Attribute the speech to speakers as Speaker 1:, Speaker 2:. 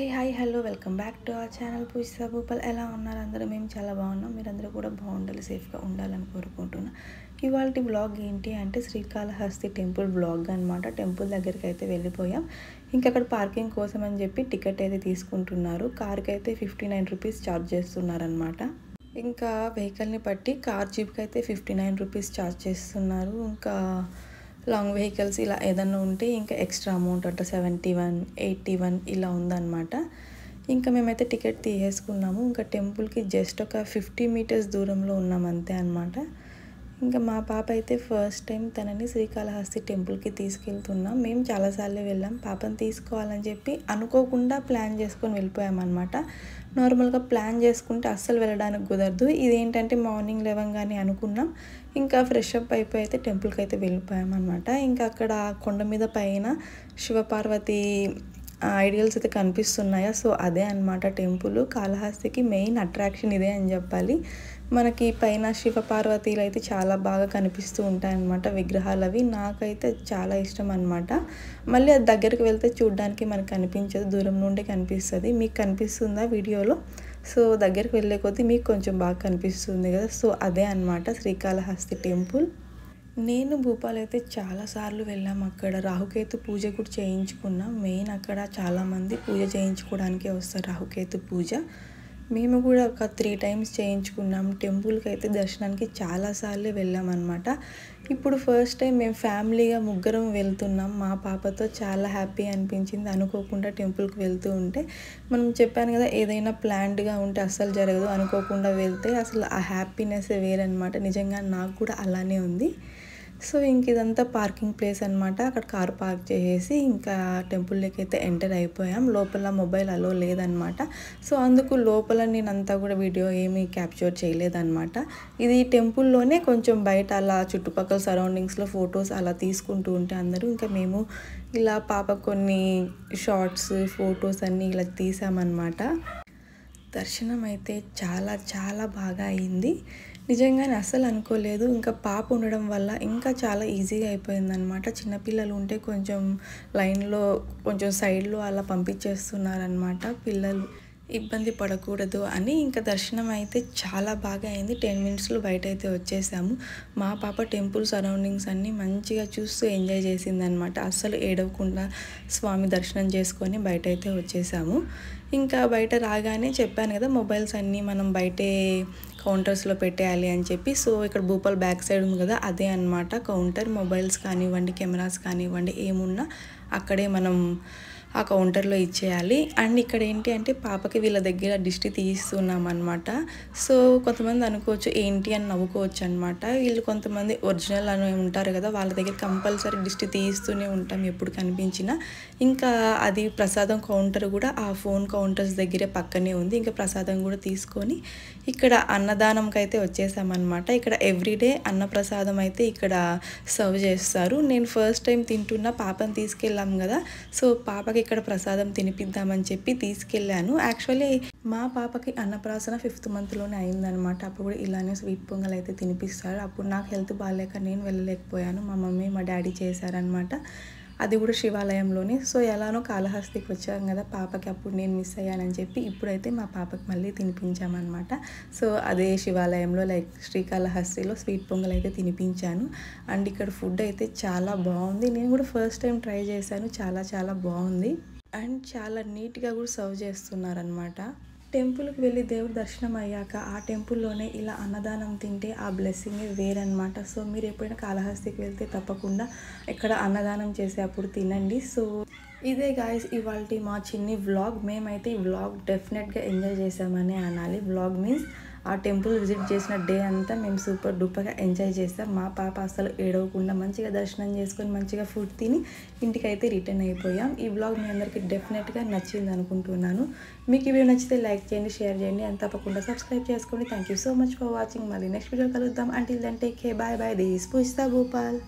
Speaker 1: Hi hello welcome back to our channel Poojitha Bhupal. ఎలా ఉన్నారు అందరూ? మేము చాలా బాగున్నాం. మీరందరూ కూడా బాగుండాలి, సేఫ్గా ఉండాలని కోరుకుంటున్నాను. ఇవాళ వ్లాగ్ ఏంటి అంటే శ్రీకాళహస్తి టెంపుల్ వ్లాగ్ అనమాట. టెంపుల్ దగ్గరికి అయితే వెళ్ళిపోయాం. ఇంకా అక్కడ పార్కింగ్ కోసం అని చెప్పి టికెట్ అయితే తీసుకుంటున్నారు. కార్కి అయితే 59 రూపీస్ ఛార్జ్ చేస్తున్నారనమాట. ఇంకా వెహికల్ని బట్టి కార్ జీప్కి అయితే 59 రూపీస్ ఛార్జ్ చేస్తున్నారు. ఇంకా లాంగ్ వెహికల్స్ ఇలా ఏదన్నా ఉంటే ఇంకా ఎక్స్ట్రా అమౌంట్ అంటే 71, 81 ఇలా ఉందన్నమాట. ఇంకా మేమైతే టికెట్ తీసేసుకున్నాము. ఇంకా టెంపుల్కి జస్ట్ ఒక 50 మీటర్స్ దూరంలో ఉన్నాం అంతే అనమాట. ఇంకా మా పాప అయితే ఫస్ట్ టైం తనని శ్రీకాళహస్తి టెంపుల్కి తీసుకెళ్తున్నాం. మేము చాలాసార్లు వెళ్ళాం. పాపని తీసుకోవాలని చెప్పి అనుకోకుండా ప్లాన్ చేసుకొని వెళ్ళిపోయామన్నమాట. నార్మల్గా ప్లాన్ చేసుకుంటే అస్సలు వెళ్ళడానికి కుదరదు. ఇదేంటంటే మార్నింగ్ లేవగానే అనుకున్నాం. ఇంకా ఫ్రెష్ అప్ అయిపోయి అయితే టెంపుల్కి అయితే వెళ్ళిపోయామన్నమాట. ఇంకా అక్కడ కొండ మీద పైన శివపార్వతి ఐడియల్స్ అయితే కనిపిస్తున్నాయా, సో అదే అనమాట టెంపుల్. కాళహస్తికి మెయిన్ అట్రాక్షన్ ఇదే అని చెప్పాలి. మనకి పైన శివపార్వతీలు అయితే చాలా బాగా కనిపిస్తూ ఉంటాయన్నమాట విగ్రహాలు. అవి నాకైతే చాలా ఇష్టం అనమాట. మళ్ళీ అది దగ్గరికి వెళ్తే చూడడానికి మనకు కనిపించదు, దూరం నుండి కనిపిస్తుంది. మీకు కనిపిస్తుందా వీడియోలో? సో దగ్గరికి వెళ్ళే కొద్దీ మీకు కొంచెం బాగా కనిపిస్తుంది కదా. సో అదే అనమాట శ్రీకాళహస్తి టెంపుల్. నేను భూపాల్ అయితే చాలాసార్లు వెళ్ళాం. అక్కడ రాహుకేతు పూజ కూడా చేయించుకున్నాం. మెయిన్ అక్కడ చాలామంది పూజ చేయించుకోవడానికే వస్తారు, రాహుకేతు పూజ. మేము కూడా ఒక 3 టైమ్స్ చేయించుకున్నాం. టెంపుల్కి అయితే దర్శనానికి చాలాసార్లు వెళ్ళామన్నమాట. ఇప్పుడు ఫస్ట్ టైం మేము ఫ్యామిలీగా ముగ్గురం వెళ్తున్నాం. మా పాపతో చాలా హ్యాపీ అనిపించింది అనుకోకుండా టెంపుల్కి వెళ్తూ ఉంటే. మనం చెప్పాను కదా, ఏదైనా ప్లాన్డ్గా ఉంటే అస్సలు జరగదు, అనుకోకుండా వెళ్తే అసలు ఆ హ్యాపీనెస్ వేరనమాట. నిజంగా నాకు కూడా అలానే ఉంది. సో ఇంక ఇదంతా పార్కింగ్ ప్లేస్ అనమాట. అక్కడ కార్ పార్క్ చేసేసి ఇంకా టెంపుల్లోకి అయితే ఎంటర్ అయిపోయాం. లోపల మొబైల్ అలో లేదనమాట. సో అందుకు లోపల నేనంతా కూడా వీడియో ఏమీ క్యాప్చర్ చేయలేదన్నమాట. ఇది టెంపుల్లోనే కొంచెం బయట అలా చుట్టుపక్కల సరౌండింగ్స్లో ఫొటోస్ అలా తీసుకుంటూ ఉంటే అందరూ, ఇంకా మేము ఇలా పాప కొన్ని షార్ట్స్ ఫొటోస్ అన్నీ ఇలా తీసామన్నమాట. దర్శనం అయితే చాలా చాలా బాగా అయింది. నిజంగానే అస్సలు అనుకోలేదు. ఇంకా పాప ఉండడం వల్ల ఇంకా చాలా ఈజీగా అయిపోయిందనమాట. చిన్నపిల్లలు ఉంటే కొంచెం లైన్లో కొంచెం సైడ్లో అలా పంపించేస్తున్నారనమాట. పిల్లలు ఇబ్బంది పడకూడదు అని ఇంకా దర్శనం అయితే చాలా బాగా అయింది. 10 మినిట్స్లో బయట అయితే వచ్చేసాము. మా పాప టెంపుల్ సరౌండింగ్స్ అన్నీ మంచిగా చూస్తూ ఎంజాయ్ చేసిందనమాట. అస్సలు ఏడవకుండా స్వామి దర్శనం చేసుకొని బయట అయితే వచ్చేసాము. ఇంకా బయట రాగానే చెప్పాను కదా, మొబైల్స్ అన్నీ మనం బయటే కౌంటర్స్లో పెట్టేయాలి అని చెప్పి. సో ఇక్కడ భూపాల్ బ్యాక్ సైడ్ ఉంది కదా, అదే అనమాట కౌంటర్. మొబైల్స్ కానివ్వండి, కెమెరాస్ కానివ్వండి, ఏమున్నా అక్కడే మనం ఆ కౌంటర్లో ఇచ్చేయాలి. అండ్ ఇక్కడ ఏంటి అంటే పాపకి వీళ్ళ దగ్గర దిష్టి తీస్తున్నాం అనమాట. సో కొంతమంది అనుకోవచ్చు ఏంటి అని నవ్వుకోవచ్చు అనమాట. వీళ్ళు కొంతమంది ఒరిజినల్ అని ఉంటారు కదా, వాళ్ళ దగ్గర కంపల్సరీ దిష్టి తీస్తూనే ఉంటాం ఎప్పుడు కనిపించినా. ఇంకా అది ప్రసాదం కౌంటర్ కూడా ఆ ఫోన్ కౌంటర్స్ దగ్గరే పక్కనే ఉంది. ఇంకా ప్రసాదం కూడా తీసుకొని ఇక్కడ అన్నదానంకి అయితే వచ్చేసామన్నమాట. ఇక్కడ ఎవ్రీడే అన్నప్రసాదం అయితే ఇక్కడ సర్వ్ చేస్తారు. నేను ఫస్ట్ టైం తింటున్న, పాపని తీసుకెళ్ళాం కదా, సో పాపకి ఇక్కడ ప్రసాదం తినిపిద్దామని చెప్పి తీసుకెళ్ళాను. యాక్చువల్లీ మా పాపకి అన్నప్రాసన 5th మంత్లోనే అయిందనమాట. అప్పుడు కూడా ఇలానే స్వీట్ పొంగల్ అయితే తినిపిస్తారు. అప్పుడు నాకు హెల్త్ బాగాలేక నేను వెళ్ళలేకపోయాను. మా మమ్మీ మా డాడీ చేశారనమాట. అది కూడా శివాలయంలోనే. సో ఎలానో కాళహస్తికి వచ్చాం కదా, పాపకి అప్పుడు నేను మిస్ అయ్యానని చెప్పి ఇప్పుడైతే మా పాపకి మళ్ళీ తినిపించామన్నమాట. సో అదే శివాలయంలో లైక్ శ్రీకాళహస్తిలో స్వీట్ పొంగల్ అయితే తినిపించాను. అండ్ ఇక్కడ ఫుడ్ అయితే చాలా బాగుంది. నేను కూడా ఫస్ట్ టైం ట్రై చేశాను. చాలా చాలా బాగుంది. అండ్ చాలా నీట్గా కూడా సర్వ్ చేస్తున్నారనమాట. టెంపుల్కి వెళ్ళి దేవుడి దర్శనం అయ్యాక ఆ టెంపుల్లోనే ఇలా అన్నదానం తింటే ఆ బ్లెస్సింగే వేరనమాట. సో మీరు ఎప్పుడైనా కాళహస్తికి వెళ్తే తప్పకుండా ఇక్కడ అన్నదానం చేసే అప్పుడు తినండి. సో ఇదే గాయస్ ఇవాల్టి మా చిన్ని వ్లాగ్. మేమైతే ఈ వ్లాగ్ డెఫినెట్గా ఎంజాయ్ చేసామని అనాలి. వ్లాగ్ మీన్స్ ఆ టెంపుల్ విజిట్ చేసిన డే అంతా మేము సూపర్ డూపర్గా ఎంజాయ్ చేస్తాం. మా పాప అసలు ఏడవకుండా మంచిగా దర్శనం చేసుకొని మంచిగా ఫుడ్ తిని ఇంటికైతే రిటర్న్ అయిపోయాం. ఈ వ్లాగ్ మీ అందరికీ డెఫినెట్గా నచ్చింది అనుకుంటున్నాను. మీకు ఈ వీడియో నచ్చితే లైక్ చేయండి, షేర్ చేయండి, అండ్ తప్పకుండా సబ్స్క్రైబ్ చేసుకోండి. Thank you so much for watching. మళ్ళీ నెక్స్ట్ వీడియో కలుద్దాం. Until then take care, bye bye. This Pujitha Bhupal.